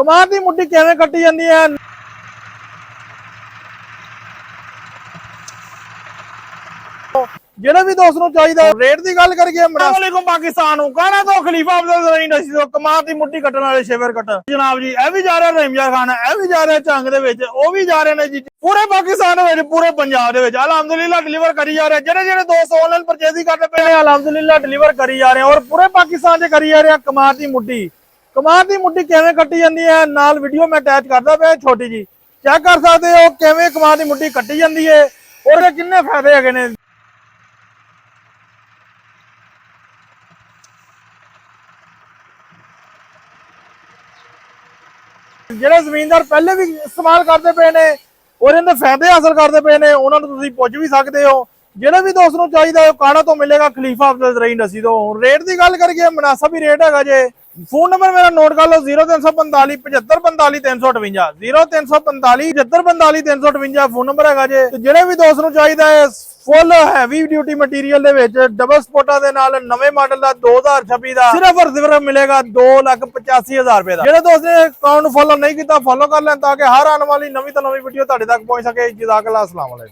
ਕਮਾਦ ਦੀ ਮੁੱਢੀ ਕਿਵੇਂ ਕੱਟੀ ਜਾਂਦੀ ਹੈ। ਜਿਹੜੇ ਵੀ ਦੋਸਤ ਨੂੰ ਚਾਹੀਦਾ ਰੇਟ ਦੀ ਗੱਲ ਕਰੀਏ। अस्सलाम वालेकुम पाकिस्तान कहना तो खलीफा अफजल नसीब कमाद ਦੀ ਮੁੱਢੀ ਕੱਟਣ ਵਾਲੇ ਸ਼ੇਵਰ ਕੱਟਰ ਜਨਾਬ ਜੀ। ਇਹ ਵੀ ਜਾ ਰਿਹਾ ਰਮਜ਼ਾ ਖਾਨ, ਇਹ ਵੀ ਜਾ ਰਿਹਾ ਝੰਗ ਦੇ ਵਿੱਚ, ਉਹ ਵੀ ਜਾ ਰਹੇ ਨੇ ਜੀ ਪੂਰੇ ਪਾਕਿਸਤਾਨ ਦੇ ਵਿੱਚ, ਪੂਰੇ ਪੰਜਾਬ ਦੇ ਵਿੱਚ ਅਲਹਮਦੁਲਿਲਾ ਡਿਲੀਵਰ ਕਰੀ ਜਾ ਰਹੇ। ਜਿਹੜੇ ਦੋਸਤ ਆਨਲਾਈਨ ਪਰਚੇਜ਼ਿੰਗ ਕਰਦੇ ਪਏ ਨੇ ਅਲਹਮਦੁਲਿਲਾ ਡਿਲੀਵਰ ਕਰੀ ਜਾ ਰਹੇ ਔਰ ਪੂਰੇ ਪਾਕਿਸਤਾਨ 'ਚ ਕਰੀ ਜਾ ਰਹੇ ਕਮਾਦ ਦੀ ਮੁੱਢੀ। ਕਮਾਦ ਦੀ ਮੁੱਢੀ ਕਿਵੇਂ ਕੱਟੀ ਜਾਂਦੀ ਹੈ ਨਾਲ ਵੀਡੀਓ ਮੈਂ ਅਟੈਚ ਕਰਦਾ ਪਿਆ ਛੋਟੀ ਜੀ, ਚੈੱਕ ਕਰ ਸਕਦੇ ਹੋ ਕਿਵੇਂ ਕਮਾਦ ਦੀ ਮੁੱਢੀ ਕੱਟੀ ਜਾਂਦੀ ਹੈ ਔਰ ਕਿੰਨੇ ਫਾਇਦੇ ਹੈਗੇ ਨੇ। ਜਿਹੜੇ ਜ਼ਮੀਨਦਾਰ ਪਹਿਲੇ ਵੀ ਇਸਤੇਮਾਲ ਕਰਦੇ ਪਏ ਨੇ ਔਰ ਇਹਦੇ ਫਾਇਦੇ ਹਾਸਲ ਕਰਦੇ ਪਏ ਨੇ ਉਹਨਾਂ ਨੂੰ ਤੁਸੀਂ ਪੁੱਛ ਵੀ ਸਕਦੇ ਹੋ। ਜਿਹੜੇ ਵੀ ਦੋਸਤ ਨੂੰ ਚਾਹੀਦਾ ਉਹ ਕਾਣਾ ਤੋਂ ਮਿਲੇਗਾ ਖਲੀਫਾ ਅਫਜ਼ਲ ਨਸੀਬ ਤੋਂ। ਰੇਟ ਦੀ ਗੱਲ ਕਰੀਏ ਮੁਨਾਸਬ ਹੀ ਰੇਟ ਹੈਗਾ ਜੇ। ਫੋਨ ਨੰਬਰ ਮੇਰਾ ਨੋਟ ਕਰ ਲਓ 0345 75 358 0345 75 358 ਫੋਨ ਨੰਬਰ ਹੈਗਾ ਜੇ। ਤੇ ਜਿਹੜੇ ਵੀ ਦੋਸਤ ਨੂੰ ਚਾਹੀਦਾ ਹੈ ਫੁੱਲ ਹੈਵੀ ਡਿਊਟੀ ਮਟੀਰੀਅਲ ਦੇ ਵਿੱਚ ਡਬਲ ਸਪੋਰਟਾਂ ਦੇ ਨਾਲ ਨਵੇਂ ਮਾਡਲ ਦਾ 2026 ਦਾ ਸਿਰਫ ਔਰ ਸਿਰਫ ਮਿਲੇਗਾ 2,85,000 ਰੁਪਏ ਦਾ। ਜਿਹੜੇ ਦੋਸਤ ਨੇ ਅਕਾਊਂਟ ਨੂੰ ਫੋਲੋ ਨਹੀਂ ਕੀਤਾ ਫੋਲੋ ਕਰ ਲੈਣ ਤਾਂ ਕਿ ਹਰ ਆਉਣ ਵਾਲੀ ਨਵੀਂ ਤੋਂ ਨਵੀਂ ਵੀਡੀਓ ਤੁਹਾਡੇ ਤੱਕ ਪਹੁੰਚ ਸਕੇ। ਜਜ਼ਾਕੱਲਾ, ਅਸਲਾਮ ਵਾਲੇਕੁਮ।